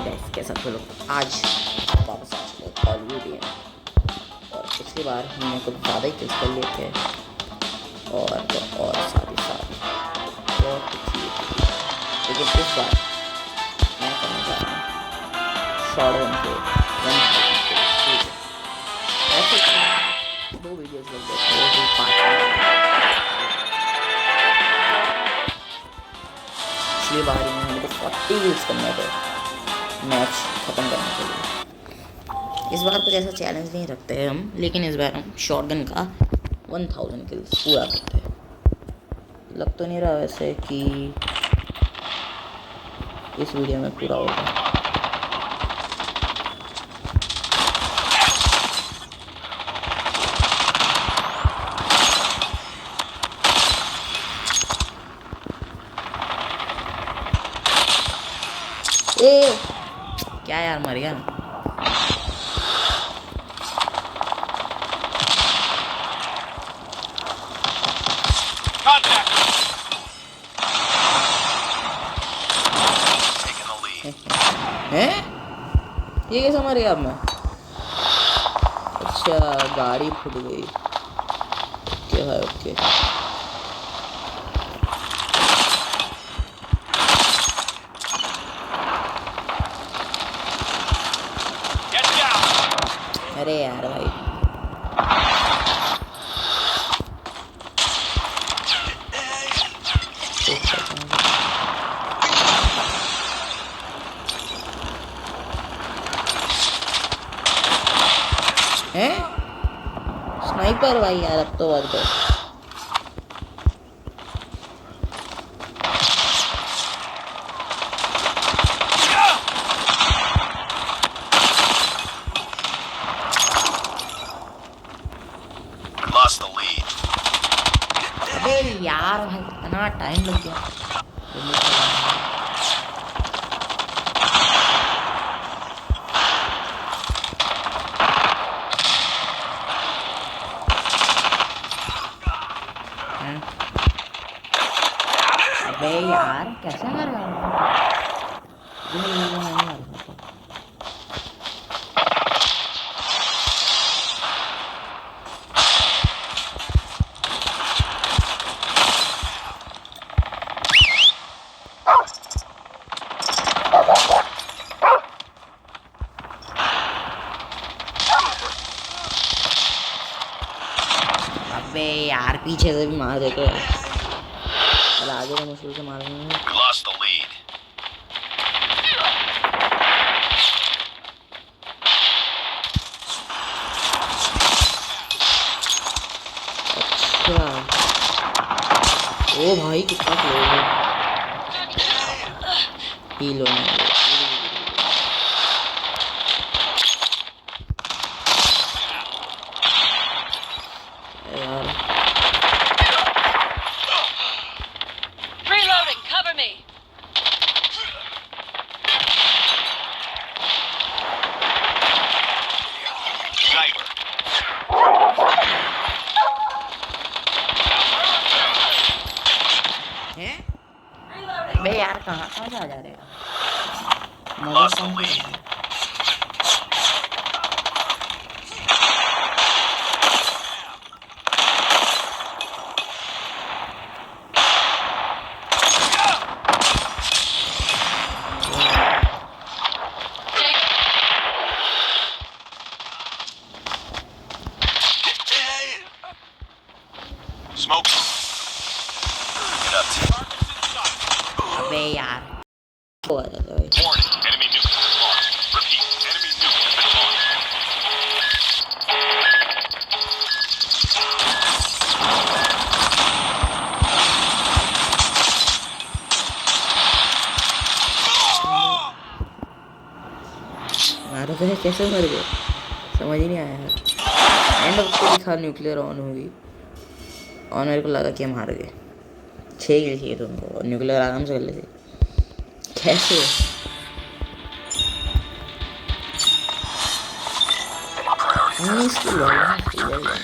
Guys कैसा तो लोग आज वापस आ चुके कॉल ऑफ ड्यूटी में। और पिछली बार हमने कुछ ज़्यादा ही किल्स कर लिए थे और साथ ही साथ बहुत कुछ किए थे। लेकिन इस बार मैं करना चाह रहा हूँ शॉर्ट वन के 1000 kills। ऐसे दो वीडियोस लग गए थे, वो भी पिछली बार में हमको 40 kills करने थे मैच ख़त्म करने के लिए। इस बार कुछ ऐसा चैलेंज नहीं रखते हैं हम, लेकिन इस बार हम शॉटगन का 1000 किल्स पूरा करते हैं। लग तो नहीं रहा वैसे कि इस वीडियो में पूरा होगा। ए क्या यार, मर गया। हैं? ये कैसे मर गया अब मैं? अच्छा, गाड़ी फूट गई। क्या है? ओके अरे यार भाई, हैं? स्नाइपर भाई यार, अब तो वर्द है। अबे यार भाई, इतना टाइम लग गया। अबे यार कैसे मर गया? अबे यार पीछे से भी मार देते हैं, आगे तो मुश्किल से मारेंगे। अच्छा, ओ भाई कितना क्लोज है। हील होने वाला। यार Reloading, cover me. हैं? अबे यार कहाँ कहाँ से आ जा रहे हो? मदद कौन सी करती है? अबे यार वो आ जाता है भाई। मारो तो है, कैसे मर गए समझ ही नहीं आया है। एंड ऑफ को दिखा न्यूक्लियर ऑन होगी, और मेरे को लगा कि हम हार गए। 6 किल चाहिए थे उनको और न्यूक्लियर आराम से कर लेते। कैसे?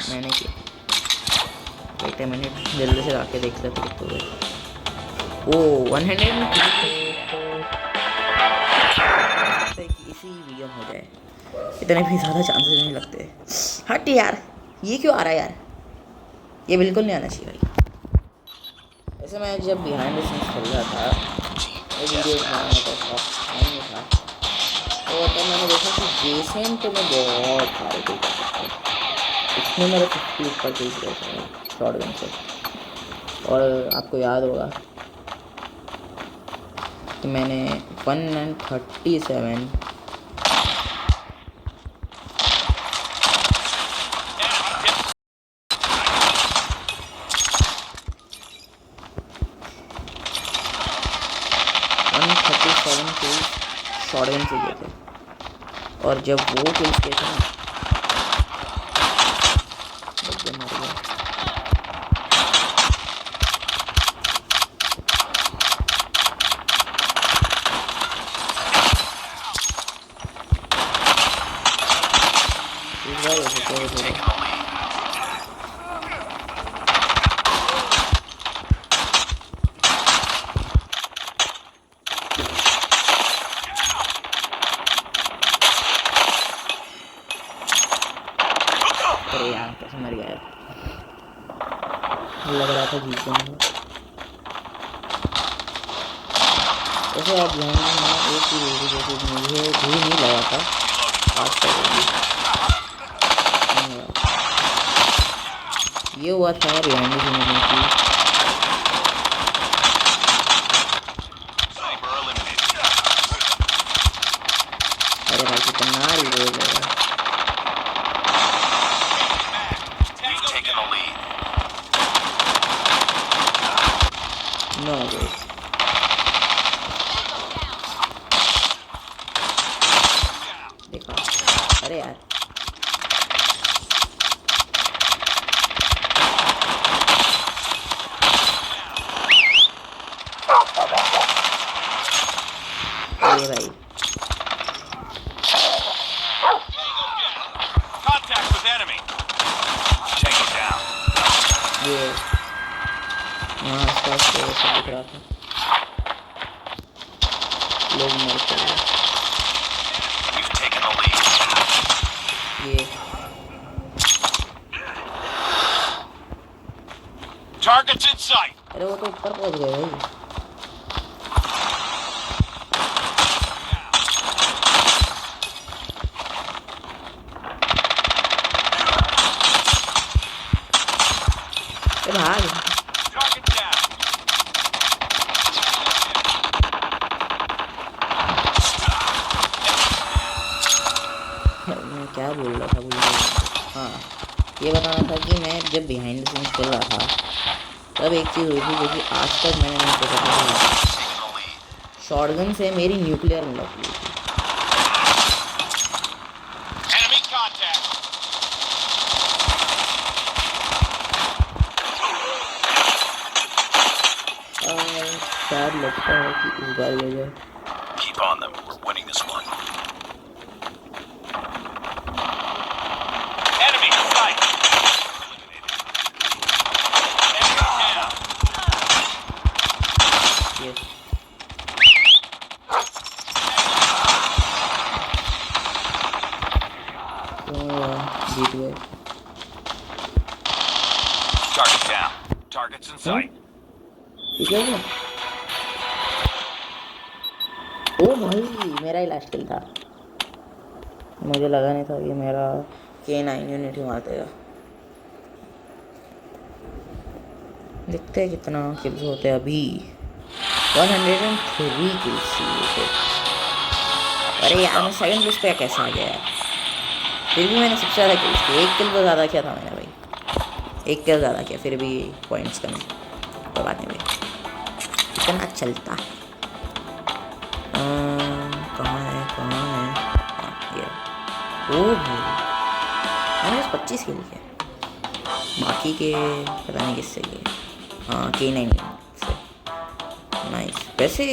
मैंने किया। वेट अ मिनट, जल्दी से आके देख लेते कितने हुए। ओ 100 में सी वीडियो हो जाए, इतने भी ज़्यादा चांसेस नहीं लगते। हट यार, ये क्यों आ रहा है यार, ये बिल्कुल नहीं आना चाहिए भाई। वैसे मैं जब बिहाइंड द सीन्स खेल रहा था, वो वीडियोस बनाने का शौक नहीं था, तो तब मैंने देखा कि जेसेंट में बहुत सारे किल कर सकता है। इसमें मेरे 50 ऊपर किल्स गए थे शॉटगन से। और आपको याद होगा कि मैंने 137 किल्स शॉटगन से किए थे। और जब वो किल्स किए थे ना, मर गया। इस बार हो सकता है थोड़ा यार, कैसे मर गया, लग रहा था जीत जाऊंगा। वैसे आप जाएंगे, एक चीज़ होगी जो कि मुझे भी नहीं लगा था आज तक ये हुआ था बिहाइंड द सीन की। अरे भाई कितना रिलोड है, नो वे। देखा, अरे यार ये भाई ये यहाँ आसपास से ऐसा दिख रहा था, लोग मरते हुए। ये Targets in sight. अरे वो तो ऊपर पहुंच गए भाई। भाग Target down. मैं क्या बोल रहा था, भूल गया। हाँ, ये बताना था कि मैं जब बिहाइंड द सीन्स खेल रहा था तब एक चीज़ हुई थी जो कि आज तक मैंने नहीं सोचा था। शॉटगन से मेरी न्यूक्लियर अनलॉक हुई थी। Enemy contact. शायद लगता है कि इस बार ले जाए। Keep on them. We're winning this one. Enemy in sight. Enemy down. Yes. जीत गए। Target down. Targets in sight. ठीक है ना? ओ भाई, मेरा ही लास्ट किल था। मुझे लगा नहीं था कि मेरा K9 यूनिट ही मार देगा। देखते हैं कितना किल्स होते हैं अभी। 103 किल्स थे। अरे यार, मैं सेकंड प्लेस पे कैसे आ गया यार? फिर भी मैंने सबसे ज़्यादा किल्स किए। एक किल तो ज़्यादा किया था मैंने भाई, एक किल ज़्यादा किया, फिर भी पॉइंट्स कम। कोई बात नहीं भाई, इतना चलता। कहाँ है ये? ओ भाई, मैंने 25 किल किए, बाकी के पता नहीं किससे किए। हाँ, K9 से। नाइस। वैसे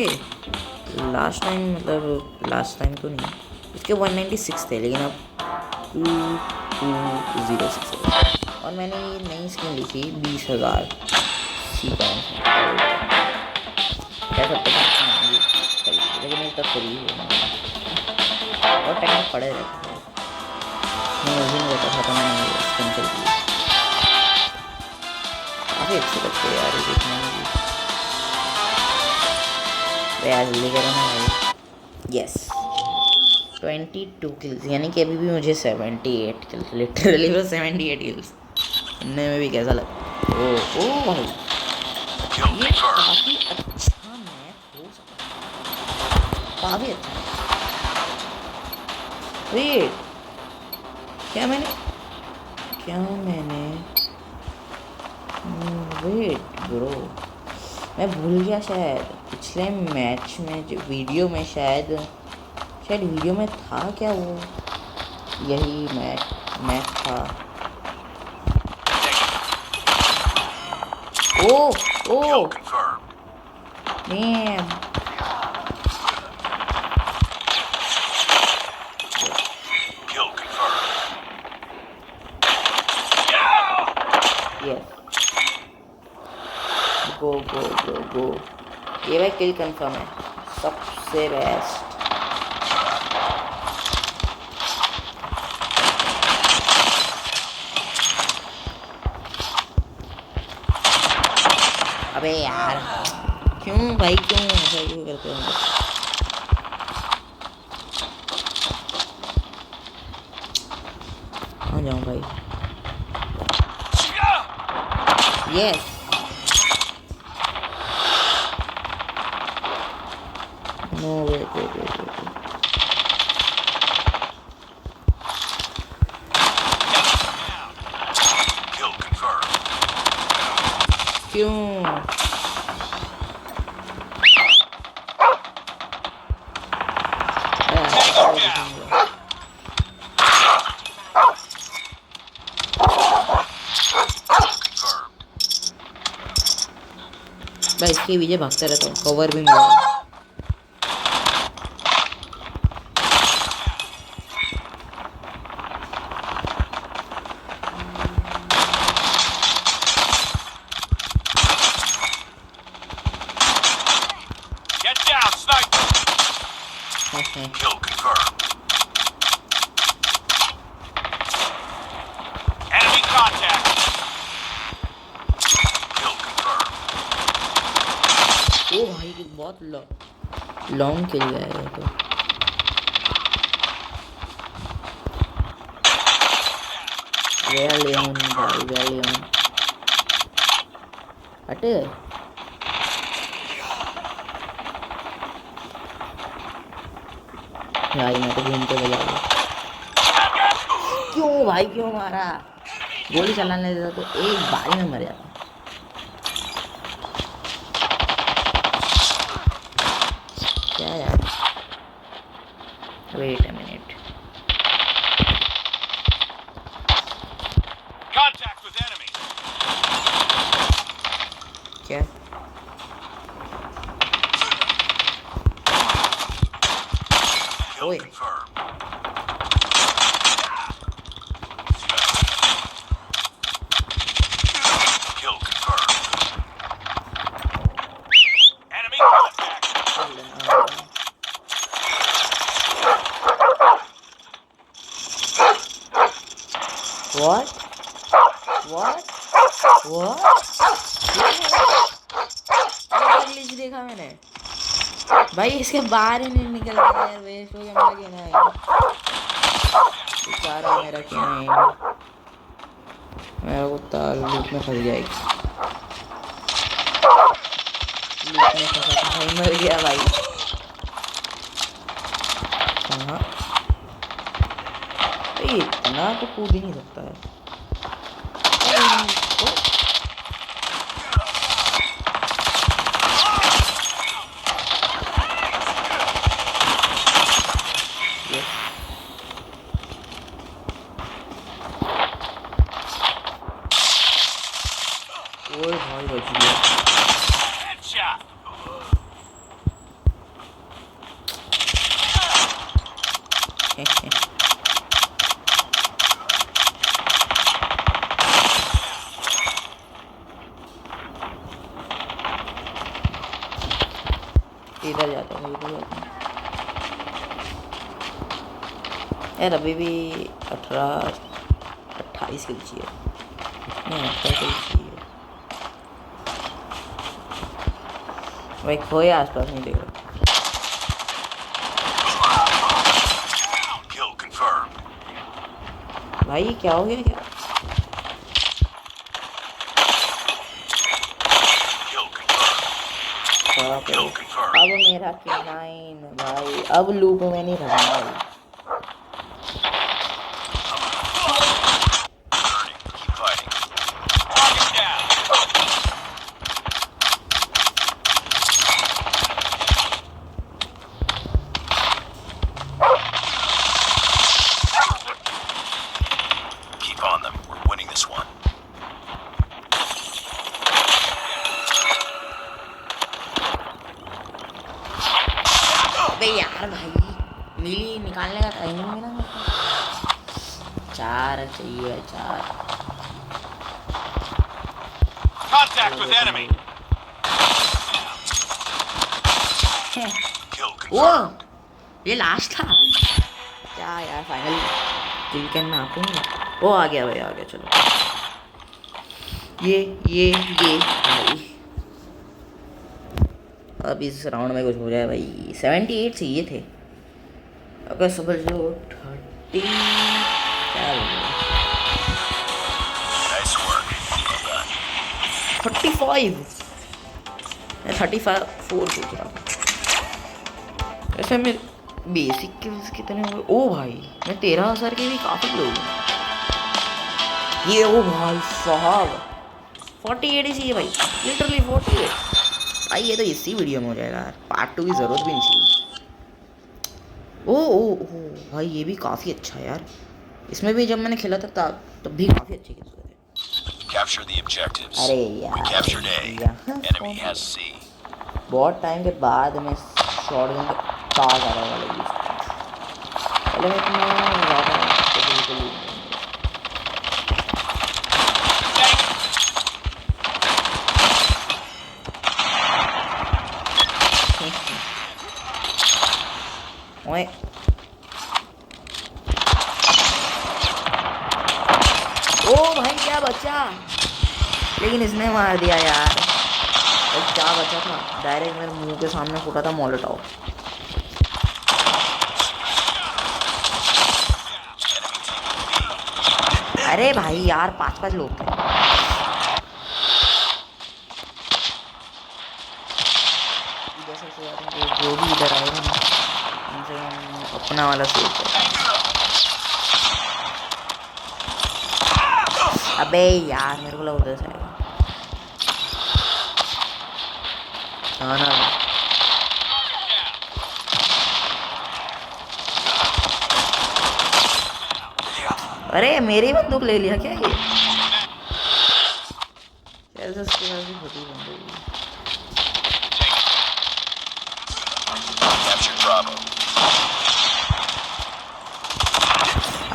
लास्ट टाइम, मतलब लास्ट टाइम तो नहीं, इसके 196 थे, लेकिन अब 2206 है। और मैंने ये नई स्किन ली थी 20,000 सी पॉइंट, कह सकते हैं, लेकिन ये तक फ्री है। और शॉर्ट टेक्निक पड़े रहते हैं। मैं मुझे नहीं पता था तो मैंने स्किन कर दी। काफ़ी अच्छी लगती है यार ये देखने में भी। यार जल्दी करो ना भाई। यस 22 किल्स, यानी कि अभी भी मुझे 78 किल्स, लिटरली वो 78 किल्स। सुनने में भी कैसा लगता है। ओ भाई Kill ये confirmed. काफ़ी अच्छा मैच हो सकता है, काफ़ी अच्छा। वेट, क्या मैंने वेट ब्रो, मैं भूल गया शायद पिछले मैच में जो वीडियो में शायद वीडियो में था क्या वो, यही मैच था। ओ Kill confirmed. Ma'am Kill confirmed. Yes go. ये भाई किल कंफर्म है, सबसे बेस्ट। अबे यार क्यों भाई, क्यों ऐसा क्यों करते हो? कहाँ जाऊँ भाई? Yes no wait. Kill confirmed. क्यों? Confirmed. भाई इसके पीछे भागते रहता हूँ, कवर भी मिला। Get down, sniper. Kill confirmed. Enemy contact. Kill confirmed. ओ भाई की बहुत लॉन्ग किल गया है ये तो। वेलियन भाई वेलियन हटे। भाई मैं तो घूमते बजा गया। क्यों भाई क्यों मारा? गोली चलाने देता तो एक बारी में मर जाता। क्या यार, wait a minute. Contact with enemy. क्या Kill ओए confirmed. Kill confirmed. Enemy contact. What? Glitch देखा मैंने भाई, इसके बाहर ही नहीं निकल गया यार, वेस्ट हो गया मेरा कहना है। बेचारा मेरा कहना है, मेरा कुत्ता लूप में फंस गया। लूप में फंसा था भाई, मर गया भाई। हाँ भाई इतना तो कूद ही नहीं सकता है। ओए भाई बच गया। Headshot. इधर जाता हूँ, इधर जाता हूँ। यार अभी भी 28 किल चाहिए, नहीं 18 किल चाहिए भाई। कोई आसपास नहीं देख रहा Kill confirmed. भाई, ये क्या हो गया क्या? Kill confirmed. बाप रे। Kill confirmed. अब मेरा K9 भाई, अब लूप में नहीं रहना भाई। Burning. Keep fighting. Target down. Keep on them. We're winning this one. अबे यार भाई, मिली निकालने का टाइम नहीं मिला मेरे को। 4 चाहिए, 4। Contact with enemy. Kill वो confirmed. ये लास्ट था क्या यार? फाइनल किल करना आपूंगा। वो आ गया भाई, आ गया। चलो ये भाई, अब इस राउंड में कुछ हो जाए भाई। 78 चाहिए थे, अगर समझ लो 30 क्या हो गया? Nice work. Well done. 35 मैं 35 4 सोच रहा था। वैसे मेरे बेसिक किल्स कितने हुए? ओ भाई, मैं 13,000 के भी काफ़ी लोग हैं ये। ओ भाई साहब, 48 ही चाहिए भाई, लिटरली 48 भाई। ये तो इसी वीडियो में हो जाएगा यार, पार्ट 2 की ज़रूरत भी नहीं चाहिए। ओ भाई, ये भी काफ़ी अच्छा है यार। इसमें भी जब मैंने खेला था तब भी काफ़ी अच्छे किल्स हुए थे। Capture the objectives. अरे We यार, captured A. यहाँ Enemy has C. बहुत टाइम के बाद मैं शॉटगन का तार ज़्यादा वाला यूज़ करता हूँ। पहले मैं इतना ज़्यादा तो बिल्कुल ही नहीं। ओए ओ भाई, क्या बचा? लेकिन इसने मार दिया यार। और क्या बचा था? डायरेक्ट मेरे मुंह के सामने फूटा था मोलोटॉव। अरे भाई यार, 5-5 लोग थे। इधर से जो भी इधर आएगा ना, उनसे अपना वाला सोच है। अबे यार, मेरे को लगा उधर से आएगा। हाँ ना, अरे मेरी बंदूक ले लिया क्या ये? कैसे उसके पास भी छोटी बंदूक है। Capture Bravo.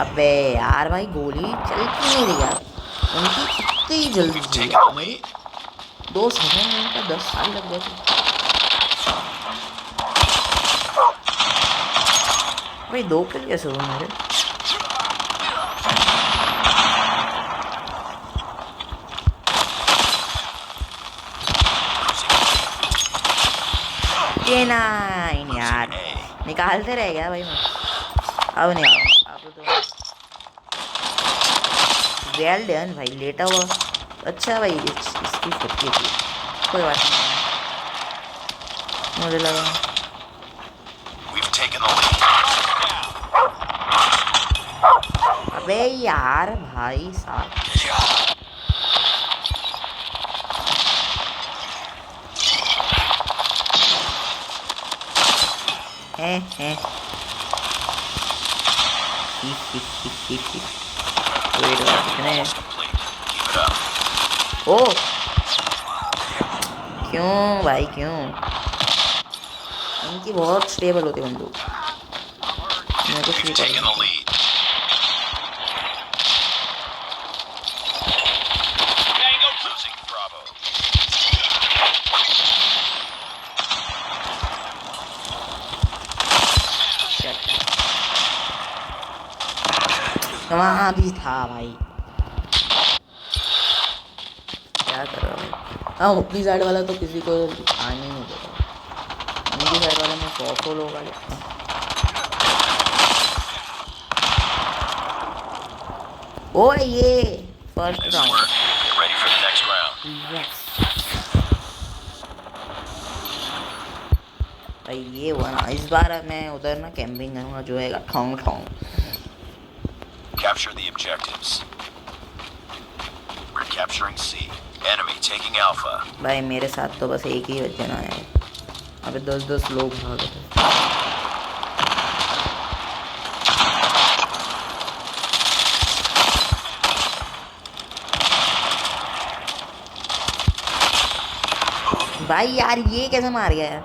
अबे यार भाई, गोली चल क्यों नहीं रही यार? उनकी इतनी जल्दी We've थी taken the lead. 2 सेकंड में उनका 10 साल लग गए थे भाई। 2 किल कैसे हुए मेरे? K9 यार, निकालते रह गया भाई मैं। अब नहीं आऊँगा अब तो। वेल डन भाई, लेटा हुआ अच्छा भाई। इसकी फटकी थी, कोई बात नहीं, मुझे लगा। We've taken the lead. अबे यार भाई साहब, हैं वेट कितने? Almost complete. Keep it up. ओ क्यों भाई, क्यों? इनकी बहुत स्टेबल होती बंदूक, मैं कुछ भी We've taken the कर। lead. Losing Bravo. वहाँ भी था भाई, क्या कर रहा है। हाँ अपनी साइड वाला तो किसी को आने ही नहीं देता, उनकी साइड वाले में 100 लोग आ गए। ओ ये first Nice round. work. Get ready for the next round. Yes भाई ये हुआ ना, इस बार मैं उधर ना कैंपिंग करूँगा जो है ठोंग ठोंग। Capture the objectives. We're capturing C. Enemy taking Alpha. भाई मेरे साथ तो बस एक ही जना है, अबे 10-10 लोग भागे थे। भाई यार ये कैसे मार गया यार,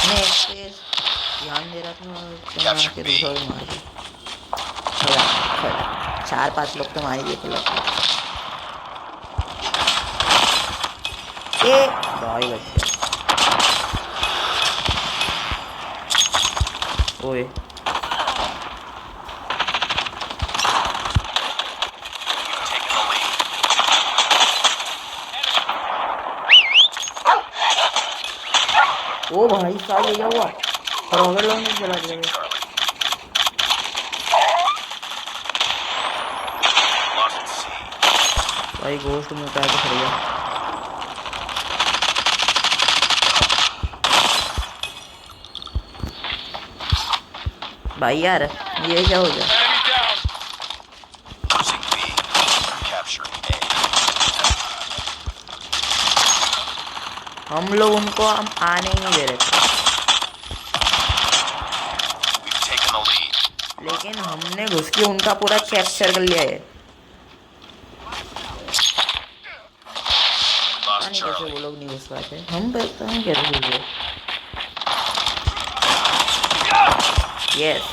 मैं इस पे ध्यान दे रहा था तो मैं आके दूसरा भी मार दिया। खड़ा खड़ा 4-5 लोग तो मार ही दिए थे लगता है। ए भाई बच गया। ओए Taking the lead. ओ भाई साहब ये क्या हुआ, रॉकेट लॉन्च नहीं चला दिया। Lost C. भाई गोश्त मुँह पे आके खड़ गया। भाई यार ये क्या हो गया। Losing B. Capturing A. हम लोग उनको हम आने ही नहीं दे रहे थे, We've taken the lead. लेकिन हमने घुस के उनका पूरा कैप्चर कर लिया है। पता Lost नहीं कैसे Charlie. वो लोग नहीं घुस पाते, हम पता नहीं कैसे घुस गए। Yes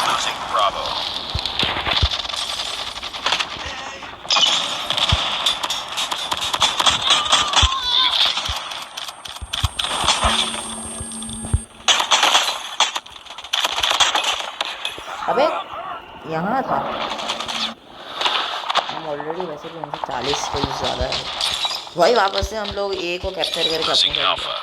Losing Bravo. अबे यहाँ था, हम ऑलरेडी वैसे भी उनसे 40 kills ज़्यादा है। भाई वापस से हम लोग ए को कैप्चर करके अपनी Losing side Alpha.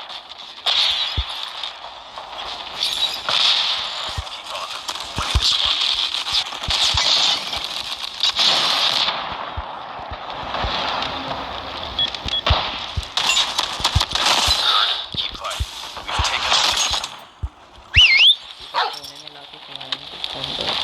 Keep on them. Winning this one. Keep fighting. We've taken the lead. कोने में लाके फोन करो।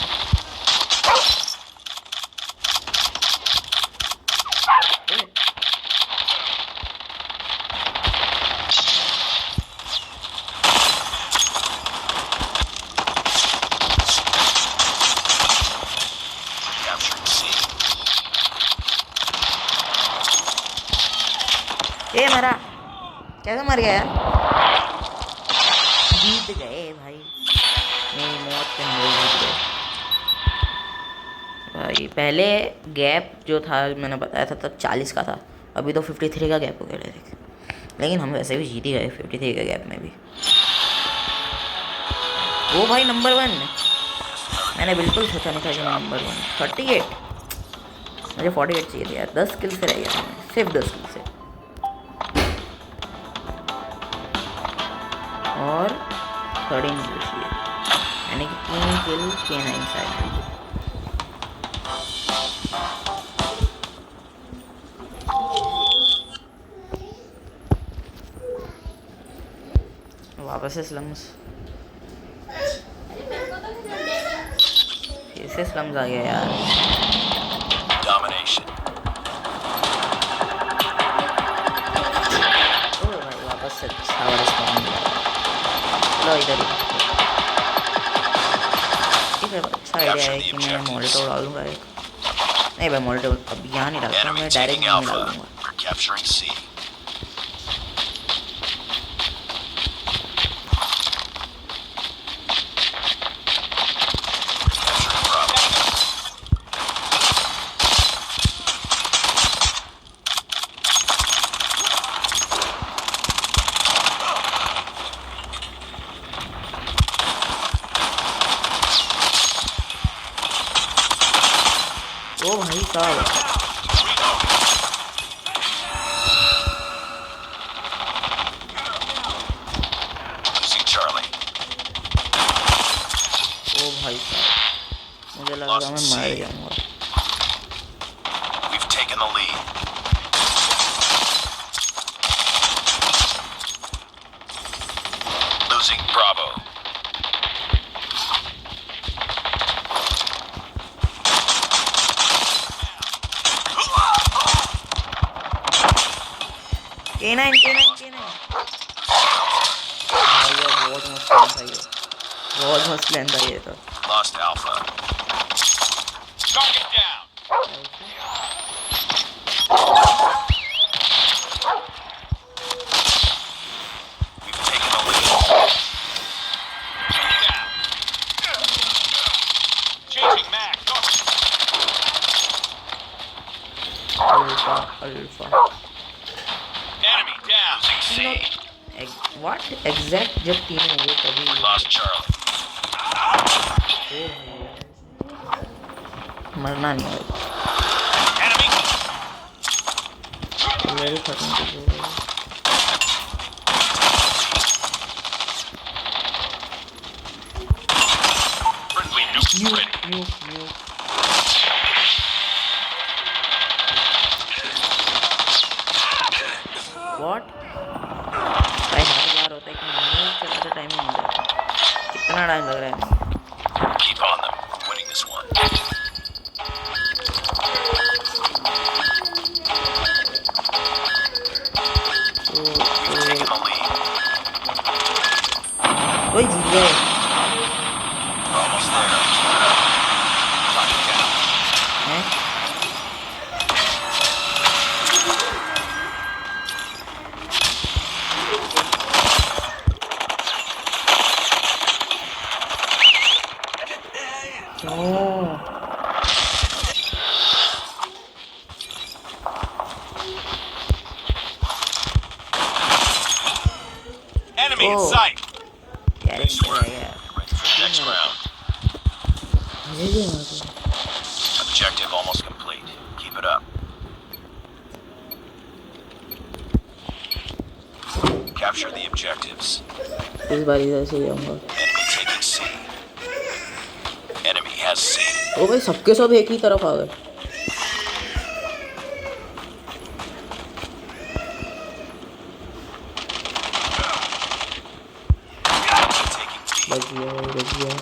Capturing C. ए मरा, कैसे मर गया यार। जीत गए भाई, मेरी मौत पे हम लोग जीत गए भाई। पहले गैप जो था मैंने बताया था तब 40 का था, अभी तो 53 का गैप हो गया है। लेकिन हम वैसे भी जीत ही गए 53 के गैप में भी। वो भाई नंबर 1, मैंने बिल्कुल सोचा नहीं था कि मैं नंबर 1। 38, मुझे 48 चाहिए था यार, 10 किल से रह गया था, सिर्फ 10 किल से। और 13 किल चाहिए, यानी कि 3 किल K9 साइड। वापस से स्लम्स, फिर से स्लम्स आ गया यार। Domination. ओ भाई वापस से अच्छा वाला स्पॉन मिला। लो इधर ही ठीक है। अच्छा आइडिया है कि मैं मोल्टो डालूंगा एक, नहीं भाई मोल्टो अब यहाँ नहीं डालता, Enemy मैं डायरेक्ट taking नहीं Alpha. डालूंगा। We're capturing C. Capturing Bravo. भाई साहब Losing Charlie. ओ भाई साहब मुझे लगा था मैं मर जाऊंगा। We've taken the lead. Losing Bravo. K9 भाई ये बहुत मस्त प्लान था ये, बहुत मस्त प्लान था ये तो। Lost Alpha. Target down. We've taken the lead. Changing mag. Alpha Enemy down. Losing C. What exact जब तीनों हो गए तभी We lost Charlie. ओ मरना नहीं भाई, Enemy. मेरी खत्म कर दो। Friendly nuke ready. न्यूक व्हाट भाई हर बार होता है कि न्यूक चलाते टाइम ही मर जाता है। कितना टाइम लग रहा है। Keep on them. Winning this one. We've taken the lead. कोई जीत गए। Almost there. Lock it down. हैं क्यों Enemy in Oh. sight. Character है यार। Ready for the next round. मुझे भी मार दो। Objective almost complete. Keep it up. Capture the objectives. इस बार इधर से जाऊंगा। Enemy taking C. Enemy has C. ओ भाई सबके सब एक ही तरफ आ गए। Taking B. बच गया।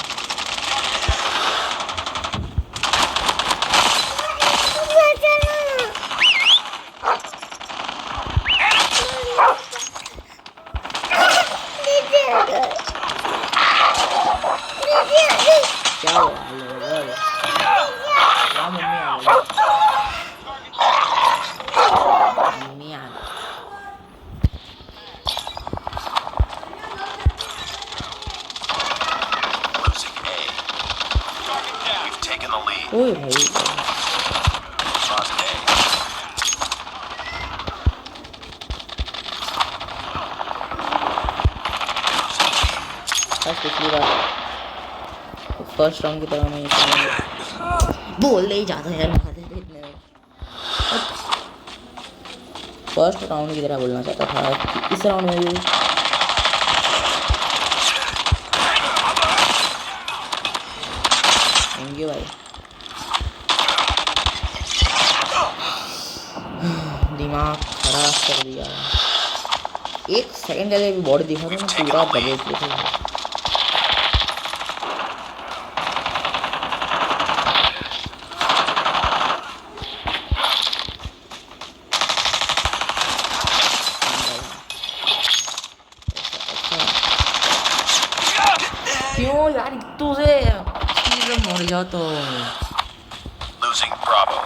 क्या हुआ? क्या मम्मी आ गई? मम्मी आ गई। Losing A. We've taken the lead. ओए भाई Lost A. बस पिछली बार फर्स्ट राउंड की तरह मैं बोलने ही जाता है यार। फर्स्ट राउंड की तरह बोलना चाहता था। इस राउंड में भी थैंक यू भाई। दिमाग खराब कर दिया। एक सेकंड के लिए भी बॉडी दिखा था मैं पूरा दबे था। क्यों यार तुझे मर जाता हूँ। Losing Bravo.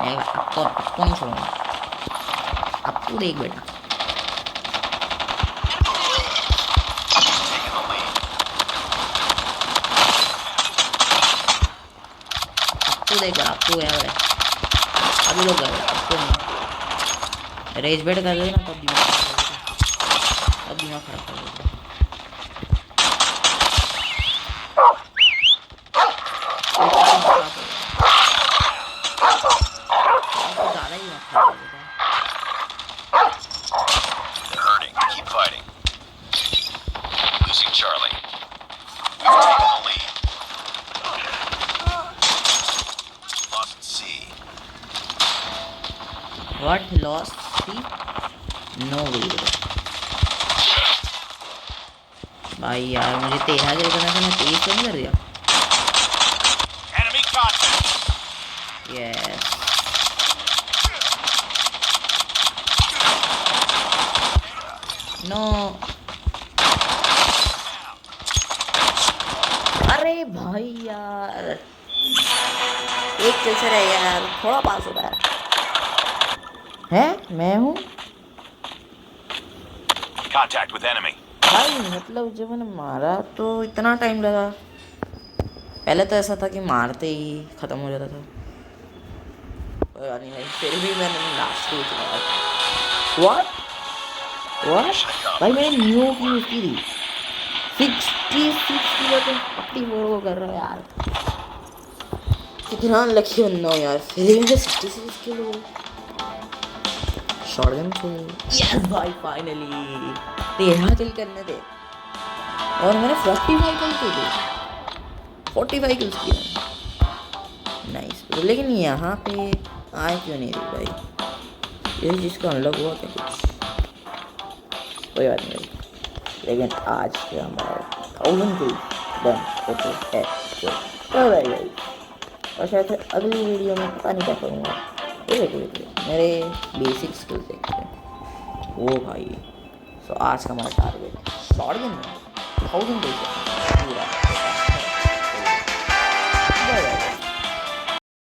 मैं आपको नहीं छोड़ूंगा। आपको देख बेटा Taking the lead. आपको देख आपको गया है। अभी लोग गए आपको नहीं। रेज बेट कर देना तब दिमाग खराब कर देगा। व्हाट लॉस थी नो वीडियो। भाई यार मुझे 13 किल करना था, मैं 23 कम कर दिया। Enemy contact. Yes no. अरे भाई यार एक किल से रह गया यार, थोड़ा पास हो गया है। मैं हूँ Contact with enemy. भाई, मतलब जब मैंने मारा तो इतना टाइम लगा। पहले तो ऐसा था कि मारते ही खत्म हो जाता था। कोई बात नहीं भाई, फिर भी मैंने लास्ट को चलाया। व्हाट भाई, मैंने न्यू की उसकी थी 66 किलो तो 44 को कर रहा है यार। कितना लकी बंदा हूँ यार, फिर भी मुझे 66 किलो शॉटगन से। यस भाई फाइनली 13 किल करने थे और मैंने 45 किल किए, 45 किल्स किए। नाइस। लेकिन यहाँ पे आए क्यों नहीं रही भाई, ये चीज़ का अनलॉक हुआ क्या कुछ? कोई बात नहीं भाई, लेकिन आज से हमारा 1000 किल डन होते है। तो भाई और शायद अगली वीडियो में पता नहीं क्या करूँगा। ये देखिए मेरे बेसिक स्किल्स देखते हैं वो भाई। सो आज का हमारा टारगेट शॉटगन में 1000 किल पूरा।